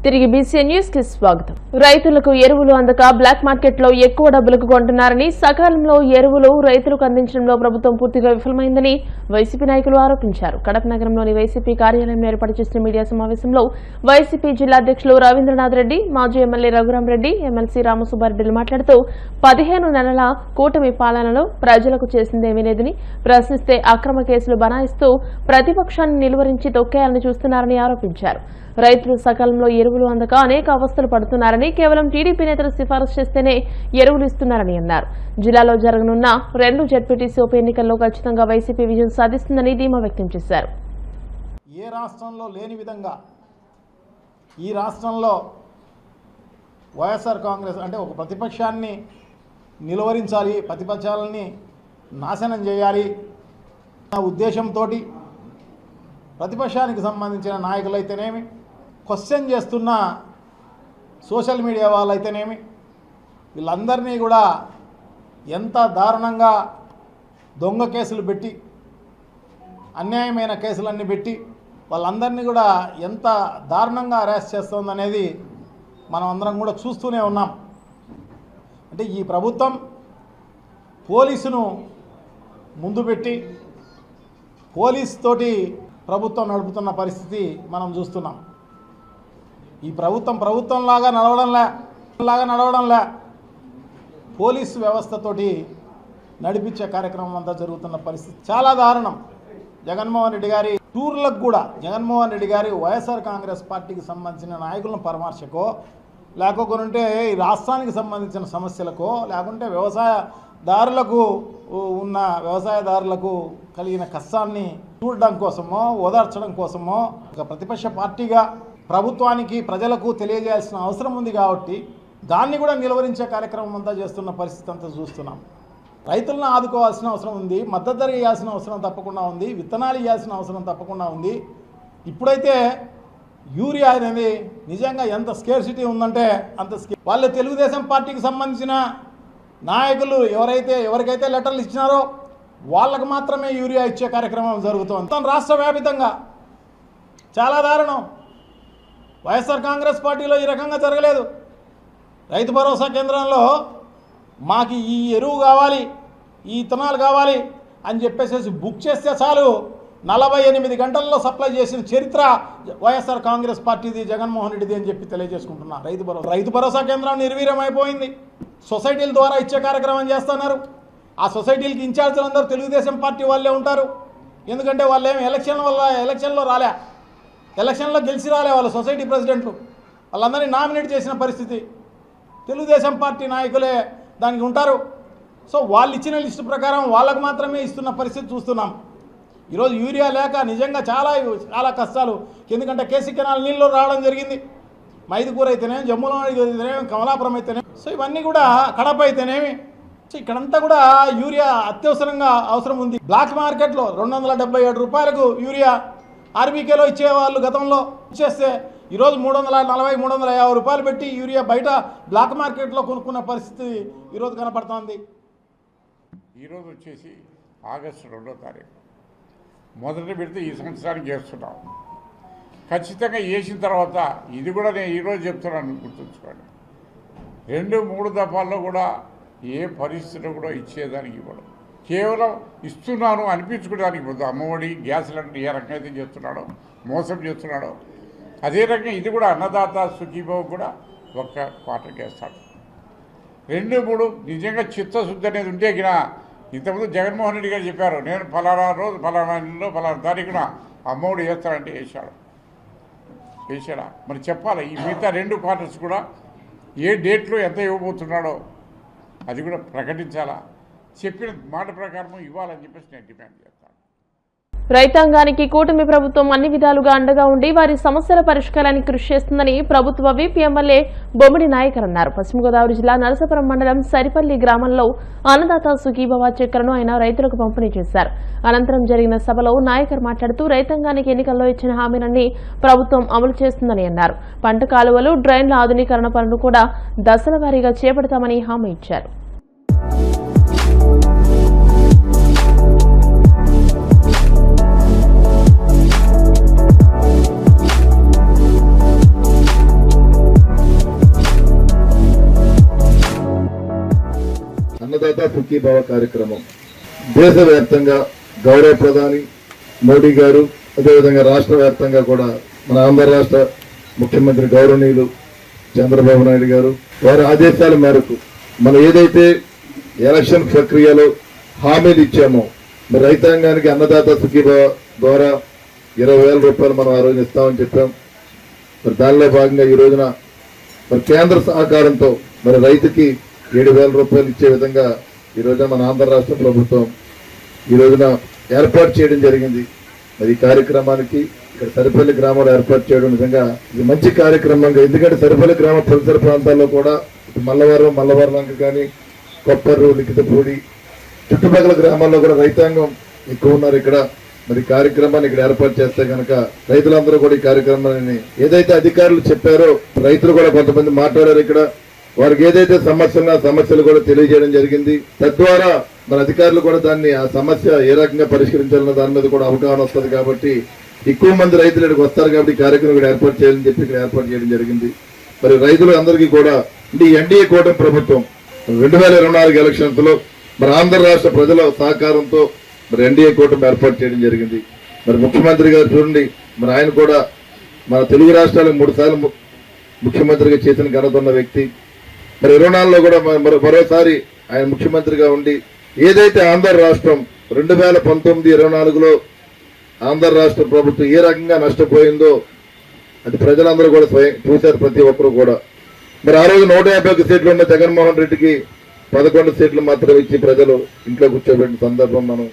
తిరిగి BC news కి స్వాగతం. రైతులకు ఎరువులు అందక బ్లాక్ మార్కెట్ లో ఎక్కువ డబ్బులకు కొంటున్నారని, సకాలంలో ఎరువులు రైతులకు అందించడంలో ప్రభుత్వం పూర్తిగా విఫలమైందని వైసీపీ నాయకులు ఆరోపించారు. కడప నగరంలోని వైసీపీ కార్యాలయంలో ఏర్పాటు చేసిన మీడియా సమావేశంలో వైసీపీ జిల్లా అధ్యక్షులు రవీంద్రనాథ్ రెడ్డి, మాజీ ఎమ్మెల్యే రఘురామరెడ్డి, ఎమ్మెల్సీ రామసుబ్బారెడ్డిలు మాట్లాడుతూ 15 నెలల కూటమి పాలనలో ప్రజలకు చేసిందేమీ లేదని, ప్రశ్నిస్తే అక్రమ కేసులు బనాయిస్తూ ప్రతిపక్షాన్ని నిలువరించి తొక్కేయాలని చూస్తున్నారని ఆరోపించారు. రైతులు సకాలంలో ఎరువులు అందక అనేక అవస్థలు పడుతున్నారని, కేవలం టీడీపీ నేతలు సిఫారసు చేస్తేనే ఎరువులు ఇస్తున్నారని అన్నారు. జిల్లాలో జరగనున్న 2 జెడ్పీటీసీ ఉప ఎన్నికల్లో ఖచ్చితంగా వైసీపీ విజయం సాధిస్తుందని ధీమా వ్యక్తం చేశారు. ఏ రాష్ట్రంలో లేని విధంగా ఈ రాష్ట్రంలో వైఎస్ఆర్ కాంగ్రెస్ అంటే ఒక ప్రతిపక్షాన్ని నిలువరించాలి, ప్రతిపక్షాలని నాశనం చేయాలి అన్న ఉద్దేశంతో ప్రతిపక్షానికి సంబంధించిన నాయకులైతేనేమి, క్వశ్చన్ చేస్తున్న సోషల్ మీడియా వాళ్ళైతేనేమి, వీళ్ళందరినీ కూడా ఎంత దారుణంగా దొంగ కేసులు పెట్టి, అన్యాయమైన కేసులన్నీ పెట్టి వాళ్ళందరినీ కూడా ఎంత దారుణంగా అరెస్ట్ చేస్తుందనేది మనం అందరం కూడా చూస్తూనే ఉన్నాం. అంటే ఈ ప్రభుత్వం పోలీసును ముందు పెట్టి పోలీస్ తోటి ప్రభుత్వం నడుపుతున్న పరిస్థితి మనం చూస్తున్నాం. ఈ ప్రభుత్వంలాగా నడవడంలే పోలీసు వ్యవస్థతోటి నడిపించే కార్యక్రమం అంతా జరుగుతున్న పరిస్థితి చాలా దారుణం. జగన్మోహన్ రెడ్డి గారి టూర్లకు కూడా జగన్మోహన్ రెడ్డి గారి వైఎస్ఆర్ కాంగ్రెస్ పార్టీకి సంబంధించిన నాయకులను పరామర్శకో, లేకపోతే ఈ రాష్ట్రానికి సంబంధించిన సమస్యలకో, లేకుంటే వ్యవసాయదారులకు కలిగిన కష్టాన్ని చూడడం కోసమో, ఓదార్చడం కోసమో ఒక ప్రతిపక్ష పార్టీగా ప్రభుత్వానికి ప్రజలకు తెలియజేయాల్సిన అవసరం ఉంది. కాబట్టి దాన్ని కూడా నిలువరించే కార్యక్రమం అంతా చేస్తున్న పరిస్థితి అంతా చూస్తున్నాం. రైతులను ఆదుకోవాల్సిన అవసరం ఉంది, మద్దతు ధర ఇవ్వాల్సిన అవసరం తప్పకుండా ఉంది, విత్తనాలు ఇవ్వాల్సిన అవసరం తప్పకుండా ఉంది. ఇప్పుడైతే యూరియా అనేది నిజంగా ఎంత స్కేర్సిటీ ఉందంటే అంత వాళ్ళు తెలుగుదేశం పార్టీకి సంబంధించిన నాయకులు ఎవరికైతే లెటర్లు ఇచ్చినారో వాళ్ళకు మాత్రమే యూరియా ఇచ్చే కార్యక్రమం జరుగుతోంది. రాష్ట్ర వ్యాపితంగా చాలా దారుణం. వైఎస్ఆర్ కాంగ్రెస్ పార్టీలో ఈ రకంగా జరగలేదు. రైతు భరోసా కేంద్రంలో మాకు ఈ ఎరువు కావాలి, ఈ ఇత్తనాలు కావాలి అని చెప్పేసి బుక్ చేస్తే చాలు 48 గంటల్లో సప్లై చేసిన చరిత్ర వైఎస్ఆర్ కాంగ్రెస్ పార్టీది, జగన్మోహన్ రెడ్డిది అని చెప్పి తెలియజేసుకుంటున్నా. రైతు భరోసా కేంద్రం నిర్వీర్యమైపోయింది. సొసైటీల ద్వారా ఇచ్చే కార్యక్రమం చేస్తున్నారు. ఆ సొసైటీలకి ఇన్ఛార్జీలు అందరూ తెలుగుదేశం పార్టీ వాళ్ళే ఉంటారు. ఎందుకంటే వాళ్ళు ఏమి ఎలక్షన్లో రాలే, ఎలక్షన్లో గెలిచి రాలే. వాళ్ళ సొసైటీ ప్రెసిడెంట్లు వాళ్ళందరినీ నామినేట్ చేసిన పరిస్థితి. తెలుగుదేశం పార్టీ నాయకులే దానికి ఉంటారు. సో వాళ్ళు ఇచ్చిన లిస్టు ప్రకారం వాళ్ళకు మాత్రమే ఇస్తున్న పరిస్థితి చూస్తున్నాం. ఈరోజు యూరియా లేక నిజంగా చాలా కష్టాలు. ఎందుకంటే కేసీ కెనాల్ నీళ్ళు రావడం జరిగింది. మైదుకూరు అయితేనేమి, జమ్ములో అయితేనేమి, కమలాపురం అయితేనేమి, సో ఇవన్నీ కూడా కడప అయితేనేమి, సో ఇక్కడంతా కూడా యూరియా అత్యవసరంగా అవసరం ఉంది. బ్లాక్ మార్కెట్లో 277 రూపాయలకు యూరియా ఆర్బీకేలో ఇచ్చేవాళ్ళు గతంలో ఇచ్చేస్తే ఈరోజు 340-350 రూపాయలు పెట్టి యూరియా బయట బ్లాక్ మార్కెట్లో కొనుక్కున్న పరిస్థితి ఈరోజు కనపడుతోంది. ఈరోజు వచ్చేసి ఆగస్టు 2వ తారీఖు మొదటి విడత ఈ సంవత్సరానికి చేస్తున్నాం. ఖచ్చితంగా వేసిన తర్వాత ఇది కూడా నేను ఈరోజు చెప్తున్నాను, గుర్తుంచుకోండి. 2-3 దఫాల్లో కూడా ఏ పరిస్థితిలో కూడా ఇచ్చేదానికి ఇవ్వడం, కేవలం ఇస్తున్నాను అనిపించుకోవడానికి ముందు అమ్మఒడి, గ్యాస్ సిలిండర్ ఏ రకంగా అయితే చేస్తున్నాడో, మోసం చేస్తున్నాడో అదే రకంగా ఇది కూడా అన్నదాత సుఖీభావ కూడా ఒక్క క్వార్టర్కి వేస్తాడు. 2-3 నిజంగా చిత్తశుద్ధి అనేది ఉంటే గిన ఇంతకుముందు జగన్మోహన్ రెడ్డి గారు చెప్పారు, నేను ఫలానా రోజు ఫలానా నెలలో ఫలానా తారీఖున అమ్మఒడి వేస్తానంటే వేసాడా? మరి చెప్పాలి. ఈ మిగతా 2 క్వార్టర్స్ కూడా ఏ డేట్లో ఎంత ఇవ్వబోతున్నాడో అది కూడా ప్రకటించాలా, చెప్పిన మాట ప్రకారం ఇవ్వాలని చెప్పేసి నేను డిమాండ్ చేస్తాను. రైతాంగానికి కూటమి ప్రభుత్వం అన్ని విధాలుగా అండగా ఉండి వారి సమస్యల పరిష్కారానికి కృషి చేస్తుందని ప్రభుత్వ విప్ ఎమ్మెల్యే బొమ్మిడి నాయకర్ అన్నారు. పశ్చిమ గోదావరి జిల్లా నరసాపురం మండలం సరిపల్లి గ్రామంలో అన్నదాత సుఖీభవ చెక్కులను ఆయన రైతులకు పంపిణీ చేశారు. అనంతరం జరిగిన సభలో నాయకర్ మాట్లాడుతూ రైతాంగానికి ఎన్నికల్లో ఇచ్చిన హామీలన్నీ ప్రభుత్వం అమలు చేస్తుందని అన్నారు. పంట కాలువలు, డ్రైన్ల ఆధునీకరణ పనులు కూడా దశల వారీగా చేపడతామని హామీ ఇచ్చారు. అన్నదాత సుఖీభావ కార్యక్రమం దేశవ్యాప్తంగా గౌరవ ప్రధాని మోడీ గారు, అదేవిధంగా రాష్ట్ర వ్యాప్తంగా కూడా మన ఆంధ్ర రాష్ట్ర ముఖ్యమంత్రి గౌరవనీయులు చంద్రబాబు నాయుడు గారు వారి ఆదేశాల మేరకు మనం ఏదైతే ఎలక్షన్ ప్రక్రియలో హామీలు ఇచ్చామో, మరి రైతాంగానికి అన్నదాత సుఖీభావ ద్వారా 20,000 రూపాయలు మనం ఆ రోజు ఇస్తామని చెప్పాం. మరి దానిలో భాగంగా ఈ రోజున మరి కేంద్ర సహకారంతో మరి రైతుకి 7,000 రూపాయలు ఇచ్చే విధంగా ఈ రోజున మన ఆంధ్ర రాష్ట్ర ప్రభుత్వం ఈ రోజున ఏర్పాటు చేయడం జరిగింది. మరి ఈ కార్యక్రమానికి ఇక్కడ సరిపల్లి గ్రామంలో ఏర్పాటు చేయడం నిజంగా ఇది మంచి కార్యక్రమంగా, ఎందుకంటే సరిపల్లి గ్రామ పరిసర ప్రాంతాల్లో కూడా మల్లవరం కానీ కొప్పరు, లిఖితపూడి చుట్టుపక్కల గ్రామాల్లో కూడా రైతాంగం ఎక్కువ ఉన్నారు. ఇక్కడ మరి కార్యక్రమాన్ని ఇక్కడ ఏర్పాటు చేస్తే కనుక రైతులందరూ కూడా ఈ కార్యక్రమాన్ని ఏదైతే అధికారులు చెప్పారో రైతులు కూడా కొంతమంది మాట్లాడారు. ఇక్కడ వారికి ఏదైతే సమస్యలు కూడా తెలియజేయడం జరిగింది. తద్వారా మన అధికారులు కూడా దాన్ని ఆ సమస్య ఏ రకంగా పరిష్కరించాలన్న దాని మీద కూడా అవగాహన వస్తుంది. కాబట్టి ఎక్కువ మంది రైతులు ఇక్కడికి వస్తారు కాబట్టి ఈ కార్యక్రమం ఇక్కడ ఏర్పాటు చేయాలని చెప్పి ఇక్కడ ఏర్పాటు చేయడం జరిగింది. మరి రైతులు అందరికీ కూడా ఈ ఎన్డీఏ కూటమి ప్రభుత్వం 2024 ఎలక్షన్స్ లో మరి ఆంధ్ర రాష్ట్ర ప్రజల సహకారంతో మరి ఎన్డీఏ కూటమి ఏర్పాటు చేయడం జరిగింది. మరి ముఖ్యమంత్రి గారు చూడండి, మరి ఆయన కూడా మన తెలుగు రాష్ట్రాలకు 3 సార్లు ముఖ్యమంత్రిగా చేసిన ఘనత ఉన్న వ్యక్తి. మరి 24లో కూడా మరోసారి ఆయన ముఖ్యమంత్రిగా ఉండి ఏదైతే ఆంధ్ర రాష్ట్రం 2019-24లో ఆంధ్ర రాష్ట్ర ప్రభుత్వం ఏ రకంగా నష్టపోయిందో అది ప్రజలందరూ కూడా స్వయం చూశారు, ప్రతి ఒక్కరు కూడా. మరి ఆ రోజు 151 సీట్లు ఉన్న జగన్మోహన్ రెడ్డికి 11 సీట్లు మాత్రం ఇచ్చి ప్రజలు ఇంట్లో కూర్చోబెట్టిన సందర్భం మనం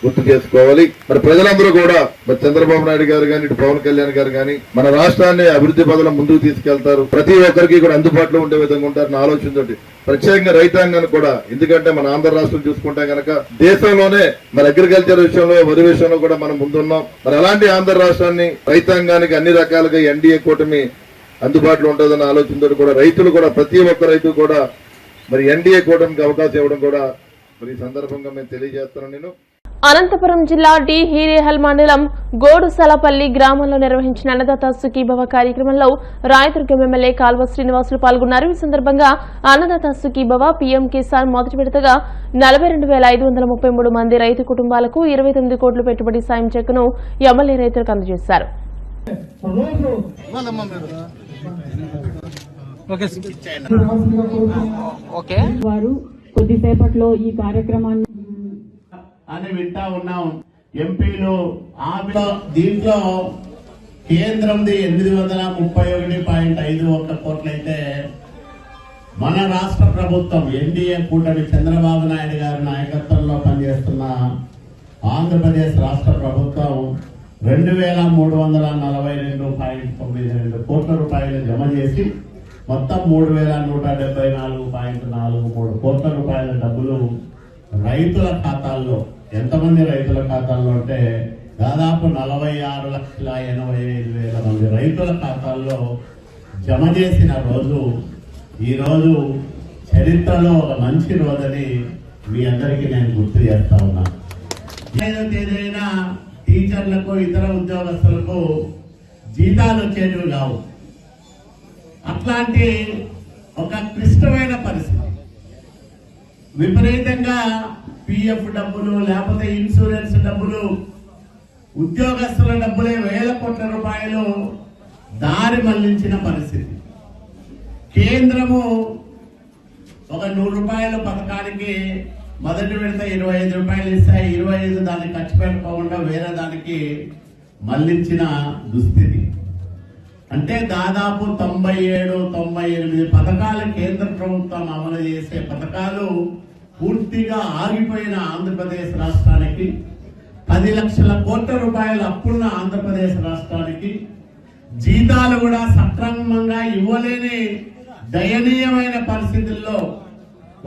గుర్తు చేసుకోవాలి. మరి ప్రజలందరూ కూడా మరి చంద్రబాబు నాయుడు గారు కానీ, ఇటు పవన్ కళ్యాణ్ గారు కానీ మన రాష్ట్రాన్ని అభివృద్ధి పదవుల ముందుకు తీసుకెళ్తారు, ప్రతి ఒక్కరికి కూడా అందుబాటులో ఉండే విధంగా ఉంటారన్న ఆలోచనతోటి ప్రత్యేకంగా రైతాంగాన్ని కూడా, ఎందుకంటే మన ఆంధ్ర రాష్ట్రం చూసుకుంటే కనుక దేశంలోనే మరి అగ్రికల్చర్ విషయంలో, వరి విషయంలో కూడా మనం ముందున్నాం. మరి అలాంటి ఆంధ్ర రాష్ట్రాన్ని రైతాంగానికి అన్ని రకాలుగా ఎన్డీఏ కూటమి అందుబాటులో ఉంటుందన్న ఆలోచనతో కూడా రైతులు కూడా, ప్రతి ఒక్క రైతు కూడా మరి ఎన్డీఏ కూటమికి అవకాశం ఇవ్వడం కూడా మరి ఈ సందర్భంగా మేము తెలియజేస్తున్నాను. నేను అనంతపురం జిల్లా డి హీరేహల్ మండలం గోడుసలపల్లి గ్రామంలో నిర్వహించిన అన్నదాత సుఖీభవ కార్యక్రమంలో రాయదుర్గం ఎమ్మెల్యే కాల్వ శ్రీనివాసులు పాల్గొన్నారు. ఈ సందర్భంగా అన్నదాత సుఖీభవ పీఎం కిసాన్ మొదటి విడతగా 42,533 మంది రైతు కుటుంబాలకు 29 కోట్ల పెట్టుబడి సాయం చెక్కును ఎమ్మెల్యే రైతులకు అందజేశారు. వారు కొద్దిసేపట్లో ఈ కార్యక్రమాన్ని అని వింటా ఉన్నాం. ఎంపీలు దీంట్లో కేంద్రంది 831.51 కోట్లయితే మన రాష్ట్ర ప్రభుత్వం ఎన్డీఏ కూటమి చంద్రబాబు నాయుడు గారి నాయకత్వంలో పనిచేస్తున్న ఆంధ్రప్రదేశ్ రాష్ట్ర ప్రభుత్వం 2,342.92 కోట్ల రూపాయలు జమ చేసి మొత్తం 3,174.43 కోట్ల రూపాయల డబ్బులు రైతుల ఖాతాల్లో, ఎంతమంది రైతుల ఖాతాల్లో అంటే దాదాపు 46,85,000 మంది రైతుల ఖాతాల్లో జమ చేసిన రోజు ఈ రోజు చరిత్రలో ఒక మంచి రోజని మీ అందరికీ నేను గుర్తు చేస్తా ఉన్నా. 5వ తేదీన టీచర్లకు, ఇతర ఉద్యోగస్తులకు జీతాలు వచ్చేటివి కావు. అట్లాంటి ఒక క్లిష్టమైన పరిస్థితి, విపరీతంగా పిఎఫ్ డబ్బులు లేకపోతే ఇన్సూరెన్స్ డబ్బులు, ఉద్యోగస్తుల డబ్బులే 1,000 కోట్ల రూపాయలు దారి మళ్లించిన పరిస్థితి. కేంద్రము ఒక 100 రూపాయల పథకానికి మొదటి విడత 25 రూపాయలు ఇస్తాయి, 25 దాన్ని ఖర్చు పెట్టుకోకుండా వేరే దానికి మళ్లించిన దుస్థితి. అంటే దాదాపు 97-98 పథకాలు కేంద్ర ప్రభుత్వం అమలు చేసే పథకాలు పూర్తిగా ఆగిపోయిన ఆంధ్రప్రదేశ్ రాష్ట్రానికి, 10 లక్షల కోట్ల రూపాయలు అప్పున్న ఆంధ్రప్రదేశ్ రాష్ట్రానికి జీతాలు కూడా సక్రమంగా ఇవ్వలేని దయనీయమైన పరిస్థితుల్లో,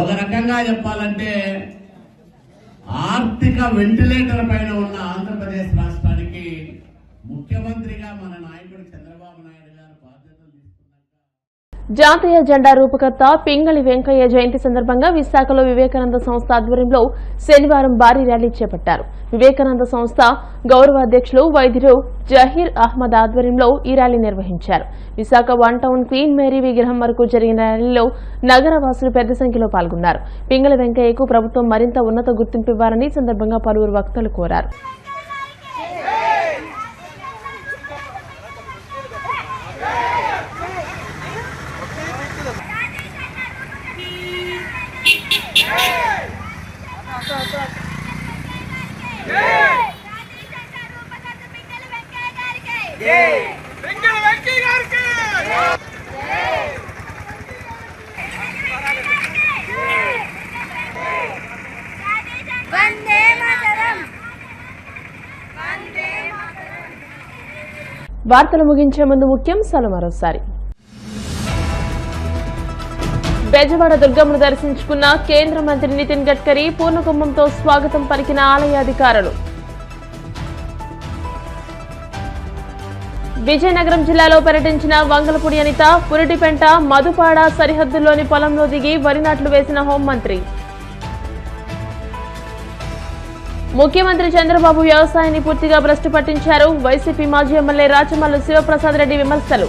ఒక రకంగా చెప్పాలంటే ఆర్థిక వెంటిలేటర్ పైన ఉన్న ఆంధ్రప్రదేశ్ రాష్ట్రానికి ముఖ్యమంత్రిగా మన నాయకుడు చంద్రబాబు నాయుడు గారు బాధ్యతలు తీసుకున్నాక జాతీయ జెండా రూపకర్త పింగళి వెంకయ్య జయంతి సందర్భంగా విశాఖలో వివేకానంద సంస్థ ఆధ్వర్యంలో శనివారం భారీ ర్యాలీ చేపట్టారు. వివేకానంద సంస్థ గౌరవ అధ్యక్షులు వైద్యులు జహీర్ అహ్మద్ ఆధ్వర్యంలో ఈ ర్యాలీ నిర్వహించారు. Visakha one town queen Mary విగ్రహం వరకు జరిగిన ర్యాలీలో నగరవాసులు పెద్ద సంఖ్యలో పాల్గొన్నారు. పింగళి వెంకయ్యకు ప్రభుత్వం మరింత ఉన్నత గుర్తింపు ఇవ్వాలని సందర్భంగా పలువురు వక్తలు కోరారు. వార్తలు ముగించే ముందు ముఖ్యాంశాలు మరోసారి. బెజవాడ దుర్గమ్మను దర్శించుకున్న కేంద్ర మంత్రి నితిన్ గడ్కరీ పూర్ణకుంభంతో స్వాగతం పలికిన ఆలయ అధికారులు. విజయనగరం జిల్లాలో పర్యటించిన వంగలపూడి అనిత పురిటిపెంట మధుపాడ సరిహద్దుల్లోని పొలంలో దిగి వరి నాట్లు వేసిన హోంమంత్రి. ముఖ్యమంత్రి చంద్రబాబు వ్యవసాయాన్ని పూర్తిగా భ్రష్టు పట్టించారు. వైసీపీ మాజీ ఎమ్మెల్యే రాచమల్లు శివప్రసాద్ రెడ్డి విమర్శలు.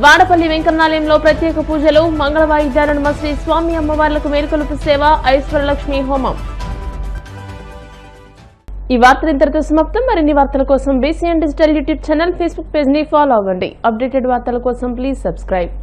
వాడపల్లి వెంకన్నాలయంలో ప్రత్యేక పూజలు, మంగళ వాయిద్యాలను మశ్రీ స్వామి అమ్మవార్లకు మేలుకొలుపు సేవ, ఐశ్వర్యలక్ష్మి హోమం. ఈ వార్తలు ఇంతటితో సమాప్తం. మరిన్ని వార్తల కోసం BCN digital YouTube channel, Facebook page ని ఫాలో అవ్వండి. అప్డేటెడ్ వార్తల కోసం ప్లీజ్ సబ్స్క్రైబ్.